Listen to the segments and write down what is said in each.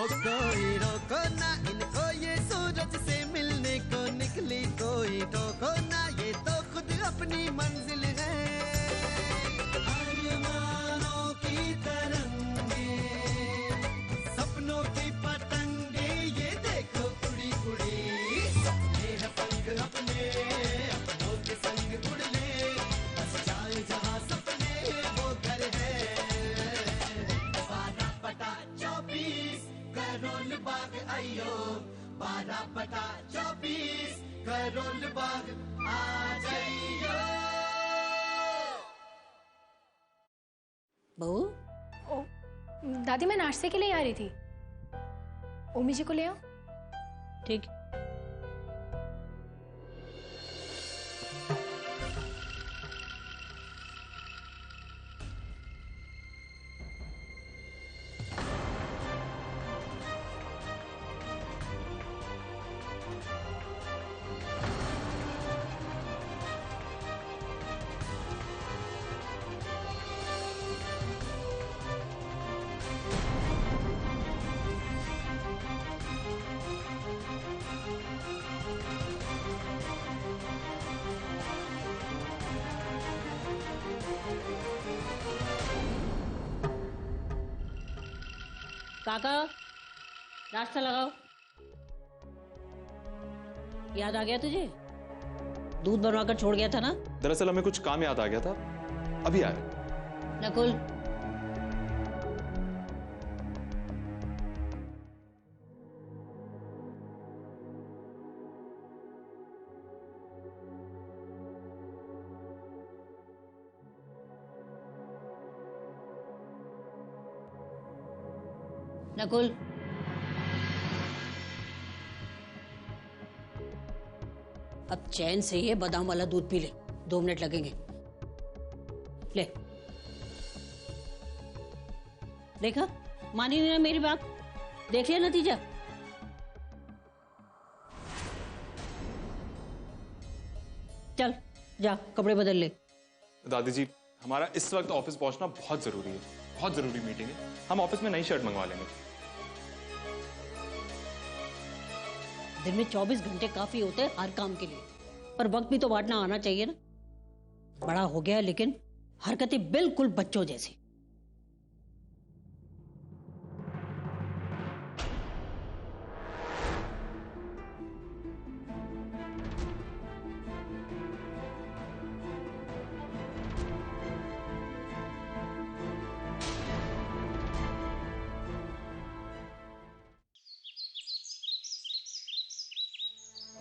कोई रोको ना इनको, ये सूरज से मिलने को निकली, कोई टोको ना, ये तो खुद अपनी मंजिल है। आसमानों की तरंगे, सपनों की पतंगे, ये देखो उड़ी उड़ी, ये है पंख अपने, अपनों के संग उड़ ले, बस जाए जहां सपने वो घर है। 12/24 करोल बाग आइयो, 12/24 करोल बाग आ जाइयो। बहू, ओ, दादी मैं नाश्ते के लिए आ रही थी। ओमी जी को ले आओ। ठीक। काका, नाश्ता लगाओ। याद आ गया तुझे? दूध बनवाकर छोड़ गया था ना? दरअसल हमें कुछ काम याद आ गया था, अभी आया। नकुल, नकुल, अब चैन से ये बादाम वाला दूध पी ले, 2 मिनट लगेंगे। ले, देखा? मानी नहीं ना मेरी बात? देख लिया नतीजा? चल जा कपड़े बदल ले। दादी जी, हमारा इस वक्त ऑफिस पहुंचना बहुत जरूरी है, बहुत जरूरी मीटिंग है। हम ऑफिस में नई शर्ट मंगवा लेंगे। दिन में 24 घंटे काफी होते हैं हर काम के लिए, पर वक्त भी तो बांटना आना चाहिए ना। बड़ा हो गया है लेकिन हरकतें बिल्कुल बच्चों जैसी।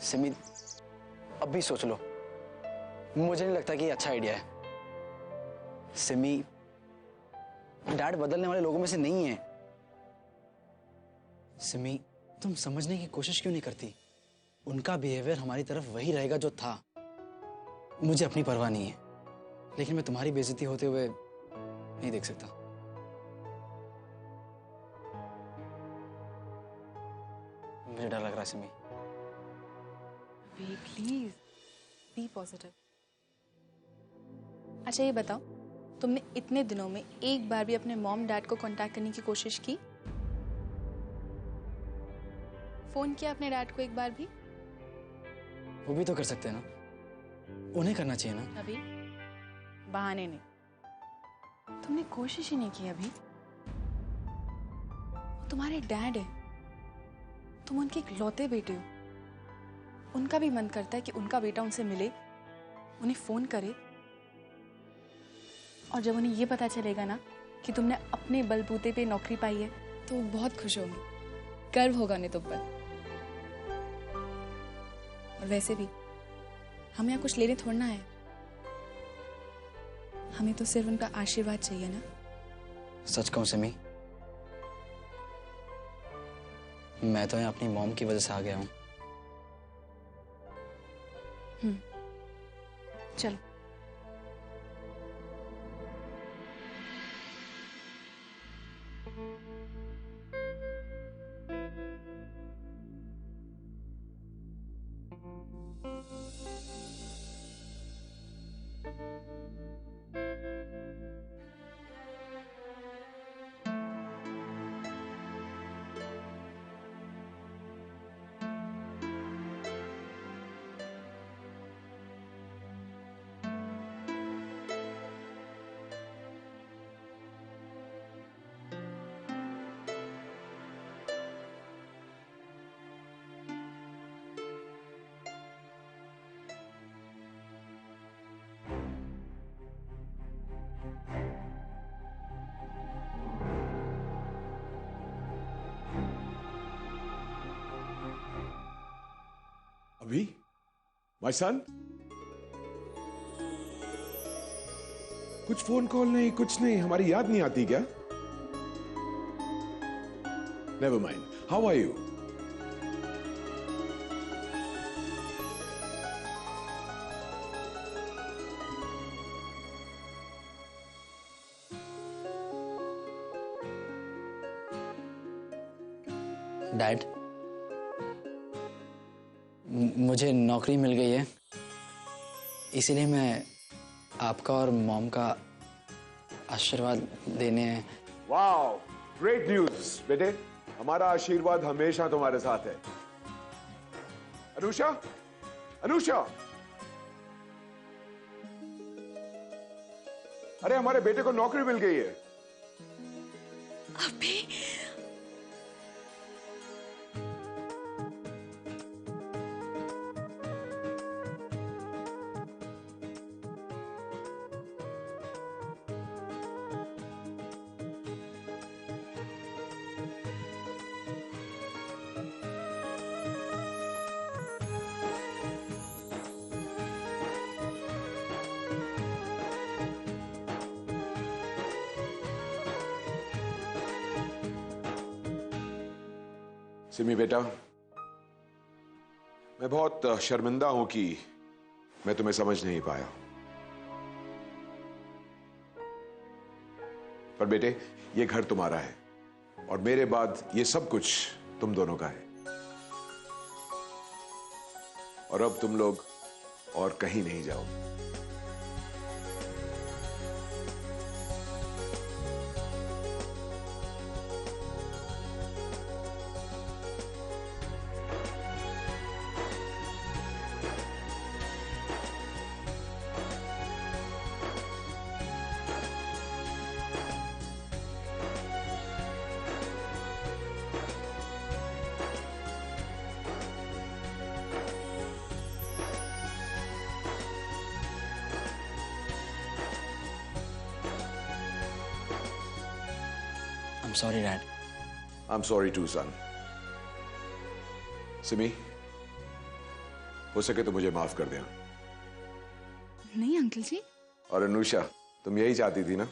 सिमी, अब भी सोच लो, मुझे नहीं लगता कि ये अच्छा आइडिया है। सिमी, डैड बदलने वाले लोगों में से नहीं है। सिमी, तुम समझने की कोशिश क्यों नहीं करती? उनका बिहेवियर हमारी तरफ वही रहेगा जो था। मुझे अपनी परवाह नहीं है, लेकिन मैं तुम्हारी बेइज्जती होते हुए नहीं देख सकता। मुझे डर लग रहा है सिमी। Please be positive. अच्छा ये बताओ, तुमने इतने दिनों में एक बार भी अपने मॉम डैड को कांटेक्ट करने की कोशिश की? फोन किया अपने डैड को एक बार भी? वो भी तो कर सकते हैं ना, उन्हें करना चाहिए ना। अभी बहाने नहीं, तुमने कोशिश ही नहीं की अभी। तुम्हारे डैड है, तुम उनके इकलौते बेटे हो। उनका भी मन करता है कि उनका बेटा उनसे मिले, उन्हें फोन करे, और जब उन्हें ये पता चलेगा ना कि तुमने अपने बलबूते पे नौकरी पाई है तो वो बहुत खुश होंगे, गर्व होगा उन्हें तुम पर। और वैसे भी हमें यहाँ कुछ लेने थोड़ना है, हमें तो सिर्फ उनका आशीर्वाद चाहिए ना। सच कहूं सिमी, मैं तो यहाँ अपनी मॉम की वजह से आ गया हूँ। चलो। अभी माय सन? कुछ फोन कॉल नहीं, कुछ नहीं, हमारी याद नहीं आती क्या? Never mind, how are you? Dad, मुझे नौकरी मिल गई है, इसीलिए मैं आपका और मॉम का आशीर्वाद देने। वाओ, ग्रेट न्यूज बेटे, हमारा आशीर्वाद हमेशा तुम्हारे साथ है। अनुषा, अनुषा, अरे हमारे बेटे को नौकरी मिल गई है। अभी सिमी बेटा, मैं बहुत शर्मिंदा हूं कि मैं तुम्हें समझ नहीं पाया। पर बेटे, ये घर तुम्हारा है और मेरे बाद ये सब कुछ तुम दोनों का है। और अब तुम लोग और कहीं नहीं जाओ। I'm sorry, Dad. I'm sorry too, son. Simi, हो सके तो मुझे माफ कर देना। नहीं अंकल जी। और अनुषा, तुम यही चाहती थी ना?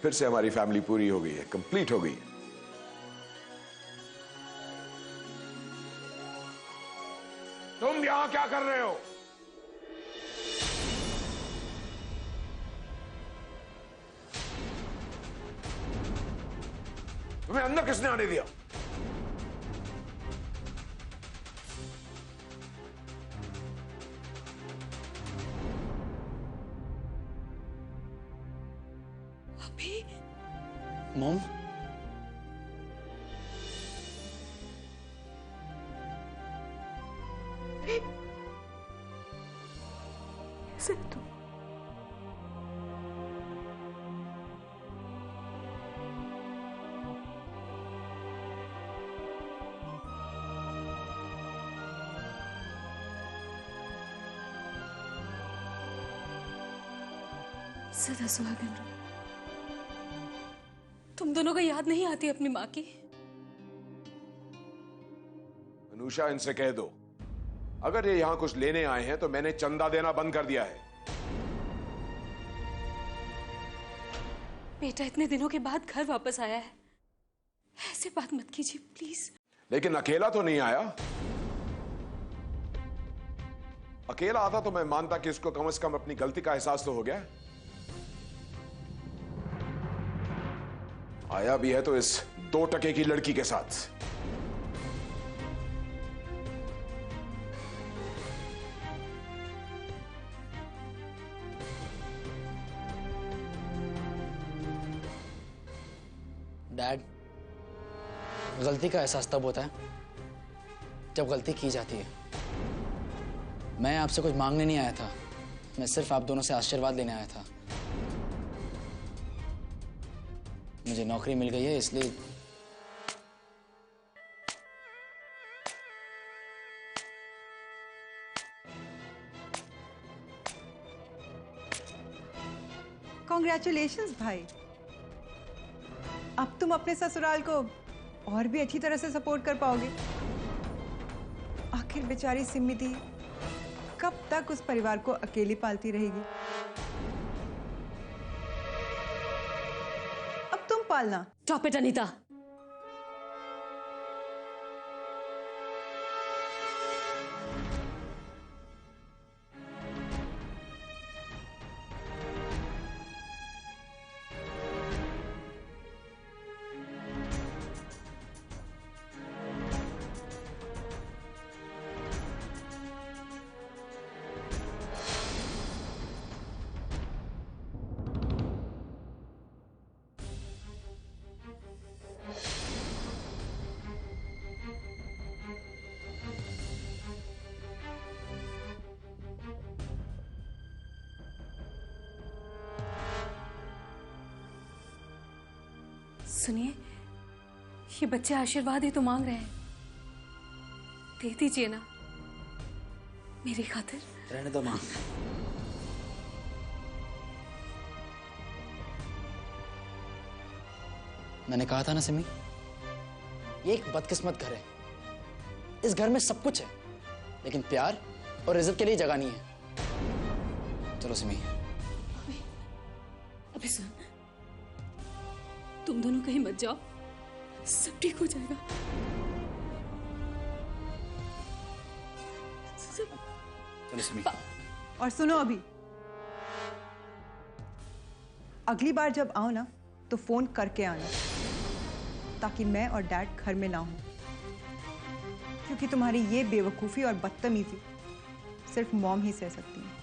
फिर से हमारी फैमिली पूरी हो गई है, कंप्लीट हो गई है। तुम यहां क्या कर रहे हो? तुम्हें अंदर किसने आने दिया? अभी मॉम, कैसे तुम? सदा सुहागन रहो। तुम दोनों को याद नहीं आती अपनी माँ की? अनुषा, इनसे कह दो, अगर ये यहां कुछ लेने आए हैं तो मैंने चंदा देना बंद कर दिया है। बेटा इतने दिनों के बाद घर वापस आया है, ऐसे बात मत कीजिए प्लीज। लेकिन अकेला तो नहीं आया। अकेला आता तो मैं मानता कि इसको कम से कम अपनी गलती का एहसास तो हो गया। आया भी है तो इस 2 टके की लड़की के साथ। डैड, गलती का एहसास तब होता है जब गलती की जाती है। मैं आपसे कुछ मांगने नहीं आया था, मैं सिर्फ आप दोनों से आशीर्वाद लेने आया था। मुझे नौकरी मिल गई है, इसलिए कॉन्ग्रेचुलेशंस भाई। अब तुम अपने ससुराल को और भी अच्छी तरह से सपोर्ट कर पाओगे। आखिर बेचारी सिमी दी कब तक उस परिवार को अकेली पालती रहेगी? अब तुम पालना। Stop it Anita. सुनिए, ये बच्चे आशीर्वाद ही तो मांग रहे हैं, दे दीजिए ना मेरी खातिर। रहने दो माँ। मैंने कहा था ना सिमी, ये एक बदकिस्मत घर है। इस घर में सब कुछ है, लेकिन प्यार और इज्जत के लिए जगह नहीं है। चलो सिमी। अभी सुन, तुम दोनों कहीं मत जाओ, सब ठीक हो जाएगा। चलो सिमी। और सुनो अभी, अगली बार जब आओ ना तो फोन करके आना, ताकि मैं और डैड घर में ना हो, क्योंकि तुम्हारी ये बेवकूफी और बदतमीजी सिर्फ मॉम ही सह सकती है।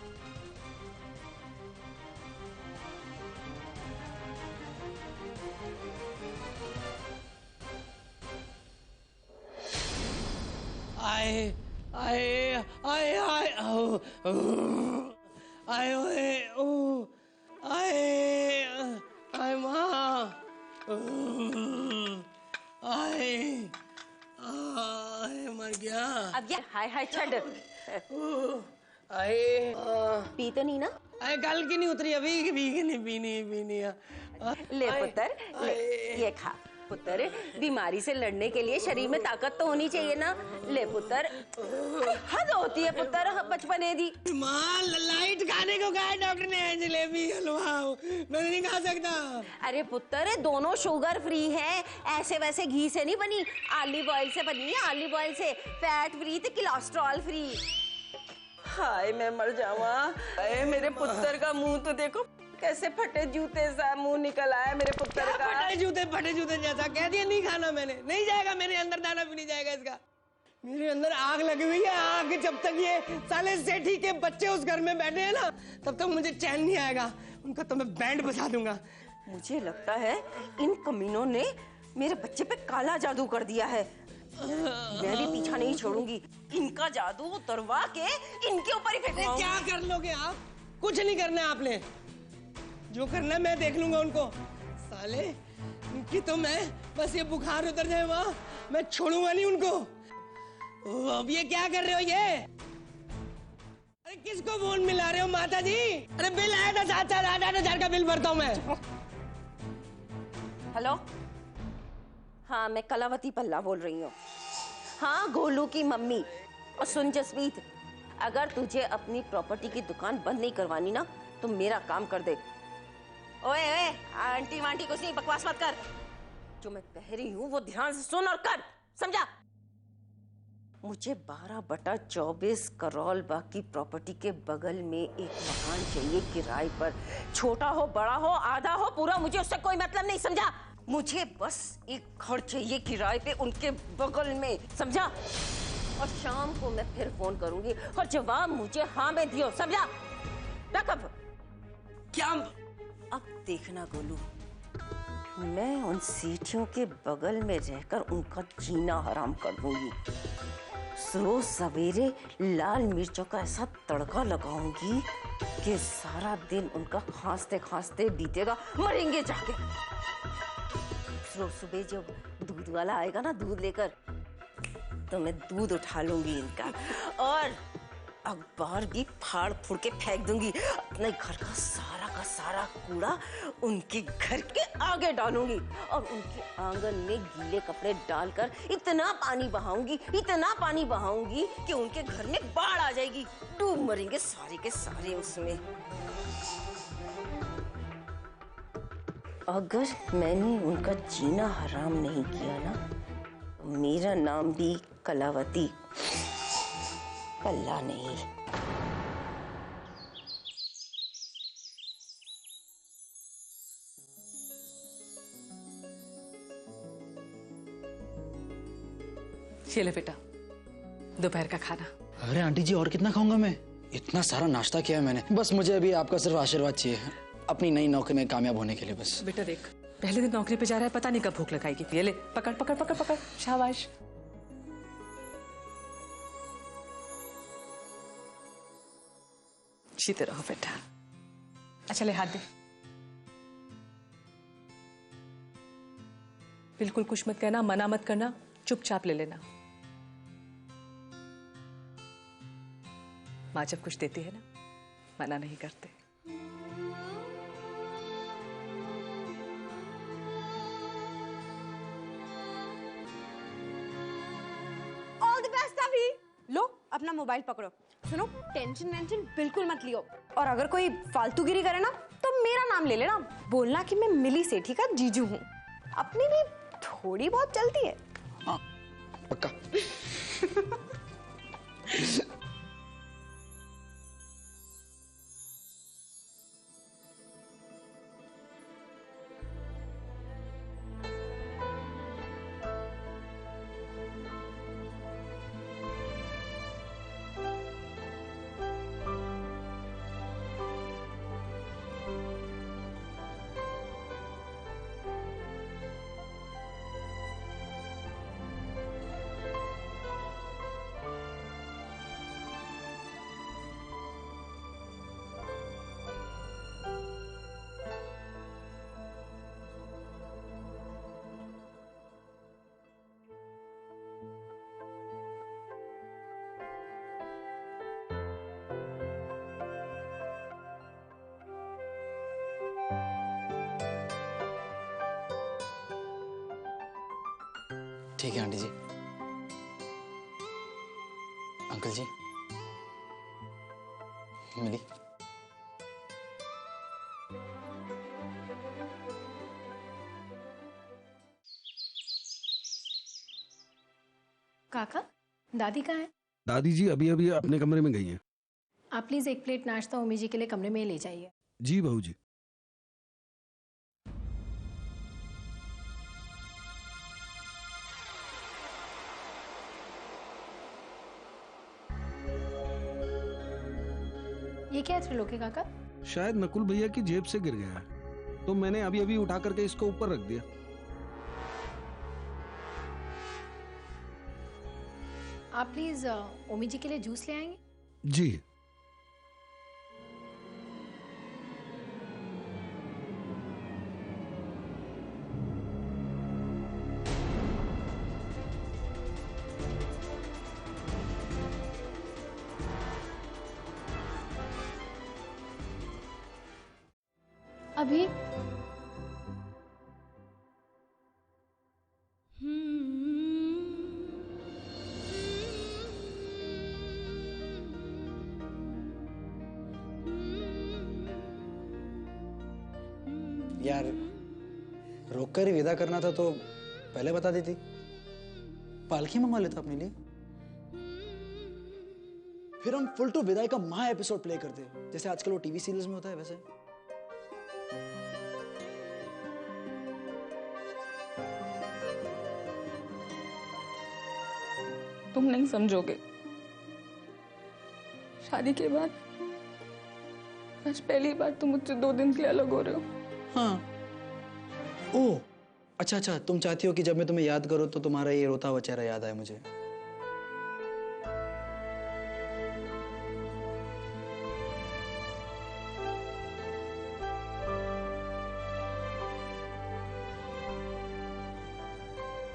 मर गया। अब ये हाय हाय छड़ आए पी तो नहीं ना? आए कल की नहीं उतरी अभी, पीनी पीनी पीनी। ले पुत्र, ले ये खा पुत्र। बीमारी से लड़ने के लिए शरीर में ताकत तो होनी चाहिए ना। ले पुत्र, हद होती है पुत्र बचपने दी। माँ लाइट खाने को कहा डॉक्टर ने, जलेबी हलवा मैं नहीं खा सकता। अरे पुत्र, दोनों शुगर फ्री है, ऐसे वैसे घी से नहीं बनी, ऑलिव ऑयल से बनी है। ऑलिव ऑयल से फैट फ्री तो कोलेस्ट्रॉल फ्री। हाय मैं मर जावा। अरे मेरे पुत्र का मुंह तो देखो, कैसे फटे जूते सा मुंह निकल आया मेरे पुत्र का। फटे जूते जैसा कह दिया, नहीं खाना मैंने, नहीं जाएगा मेरे अंदर, दाना भी नहीं जाएगा इसका। मेरे अंदर आग लगी हुई है, आग। जब तक ये साले सेठी के बच्चे उस घर में बैठे हैं ना, तब तक मुझे चैन नहीं आएगा। उनका तो मैं बैंड बजा दूंगा। मुझे लगता है इन कमीनों ने मेरे बच्चे पे काला जादू कर दिया है। मैं भी पीछा नहीं छोड़ूंगी, इनका जादू उतरवा के इनके ऊपर ही फेंकूंगा। क्या कर लोगे आप? कुछ नहीं करना है आपने, जो करना मैं देख लूंगा उनको। साले इनकी तो मैं बस ये बुखार उतर जाए वहां, मैं छोड़ूंगा नहीं उनको। अब ये क्या कर रहे हो ये? अरे किसको फोन मिला रहे हो माता जी? अरे बिल आया था 7,000 का बिल भरता हूँ मैं। हेलो, हाँ मैं कलावती पल्ला बोल रही हूँ। हाँ गोलू की मम्मी। और सुन जसमीत, अगर तुझे अपनी प्रॉपर्टी की दुकान बंद नहीं करवानी ना तो मेरा काम कर दे। ओए ओए, आंटी वांटी कुछ नहीं, बकवास मत कर। जो मैं कह रही हूँ वो ध्यान से सुन और कर, समझा? मुझे 12/24 करोल बाकी प्रॉपर्टी के बगल में एक मकान चाहिए किराए पर। छोटा हो बड़ा हो आधा हो पूरा, मुझे उससे कोई मतलब नहीं, समझा? मुझे बस एक घर चाहिए किराए पे उनके बगल में, समझा? और शाम को मैं फिर फोन करूंगी और जवाब मुझे हाँ में दियो, समझा? रख अब। क्या? अब देखना गोलू, मैं उन सीटियों के बगल में रहकर उनका जीना हराम कर दूंगी। रोज सवेरे लाल मिर्चों का ऐसा तड़का लगाऊंगी कि सारा दिन उनका खांसते खांसते बीतेगा, मरेंगे जाके। रोज सुबह जब दूध वाला आएगा ना दूध लेकर, तो मैं दूध उठा लूंगी इनका और अखबार भी फाड़ फूड़ के फेंक दूंगी। अपने घर का सारा का सारा कूड़ा उनके घर के आगे डालूंगी और उनके आंगन में गीले कपड़े डालकर इतना पानी बहाऊंगी कि उनके घर में बाढ़ आ जाएगी, डूब मरेंगे सारे के सारे उसमें। अगर मैंने उनका जीना हराम नहीं किया ना, तो मेरा नाम भी कलावती, कल्ला नहीं। ये ले बेटा, दोपहर का खाना। अरे आंटी जी, और कितना खाऊंगा मैं? इतना सारा नाश्ता किया है मैंने। बस मुझे अभी आपका सिर्फ आशीर्वाद चाहिए अपनी नई नौकरी में कामयाब होने के लिए बस। बेटा देख, पहले दिन नौकरी पे जा रहा है, पता नहीं कब भूख लगाएगी। ये ले, पकड़ पकड़ पकड़ पकड़, शाबाश। जीते रहो बेटा। अच्छा ले, हाथ दे। बिल्कुल कुछ मत कहना, मना मत करना, चुपचाप ले लेना। माँ जब कुछ देती है ना, मना नहीं करते। ऑल द बेस्ट अभी। लो अपना मोबाइल पकड़ो। सुनो, टेंशन वेंशन बिल्कुल मत लियो, और अगर कोई फालतूगिरी करे ना तो मेरा नाम ले लेना, बोलना कि मैं मिली सेठी का जीजू हूँ। अपनी भी थोड़ी बहुत चलती है। हाँ, पक्का। ठीक है आंटी जी। अंकल जी, मिली। काका, दादी कहाँ है? दादी जी अभी अभी अपने कमरे में गई हैं। आप प्लीज एक प्लेट नाश्ता उम्मी जी के लिए कमरे में ले जाइए। जी बहू जी। ये क्या है त्रिलोकी काका? शायद नकुल भैया की जेब से गिर गया है, तो मैंने अभी अभी उठा करके इसको ऊपर रख दिया। आप प्लीज उम्मी जी के लिए जूस ले आएंगे? जी। अभी यार, रोककर ही विदा करना था तो पहले बता देती। पालकी मंगवा लेता अपने लिए, फिर हम फुल टू विदाई का महा एपिसोड प्ले करते, जैसे आजकल वो टीवी सीरियल्स में होता है वैसे। तुम नहीं समझोगे, शादी के बाद आज पहली बार तुम मुझसे 2 दिन के लिए अलग हो रहे हो। हाँ। ओह, अच्छा अच्छा, तुम चाहती हो कि जब मैं तुम्हें याद करूं तो तुम्हारा ये रोता हुआ चेहरा याद आए मुझे।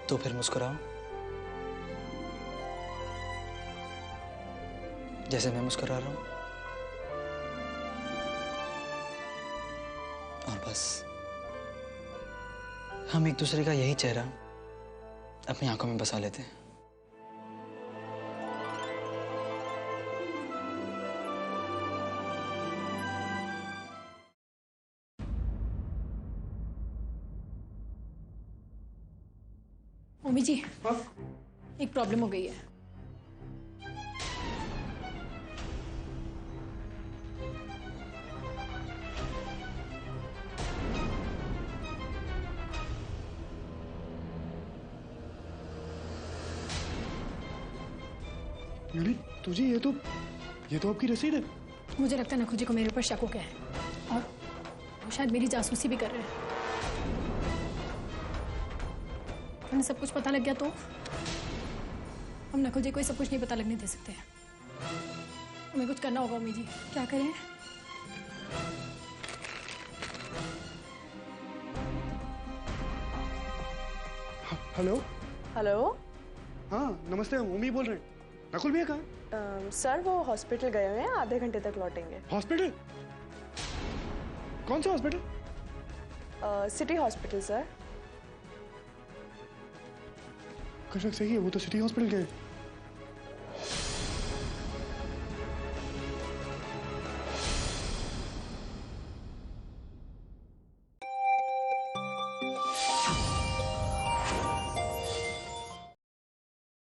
तो फिर मुस्कुराओ, जैसे मैं मुस्कुरा रहा हूं। बस हम एक दूसरे का यही चेहरा अपनी आंखों में बसा लेते हैं। मम्मी जी, एक प्रॉब्लम हो गई है। यानी तुझे ये तो आपकी रसीद है। मुझे लगता है नखुजी को मेरे ऊपर शक हो गया है और वो शायद मेरी जासूसी भी कर रहे हैं। उन्हें सब कुछ पता लग गया तो हम नखुजी को ये सब कुछ नहीं पता लगने दे सकते। हमें कुछ करना होगा मम्मी जी। क्या करें? Hello hello. हाँ नमस्ते, हम उमी बोल रहे हैं। नकुल भैया कहाँ? सर वो हॉस्पिटल गए हुए हैं, आधे घंटे तक लौटेंगे। हॉस्पिटल? कौन सा हॉस्पिटल? City hospital sir. कशक सही है, वो तो सिटी हॉस्पिटल गए।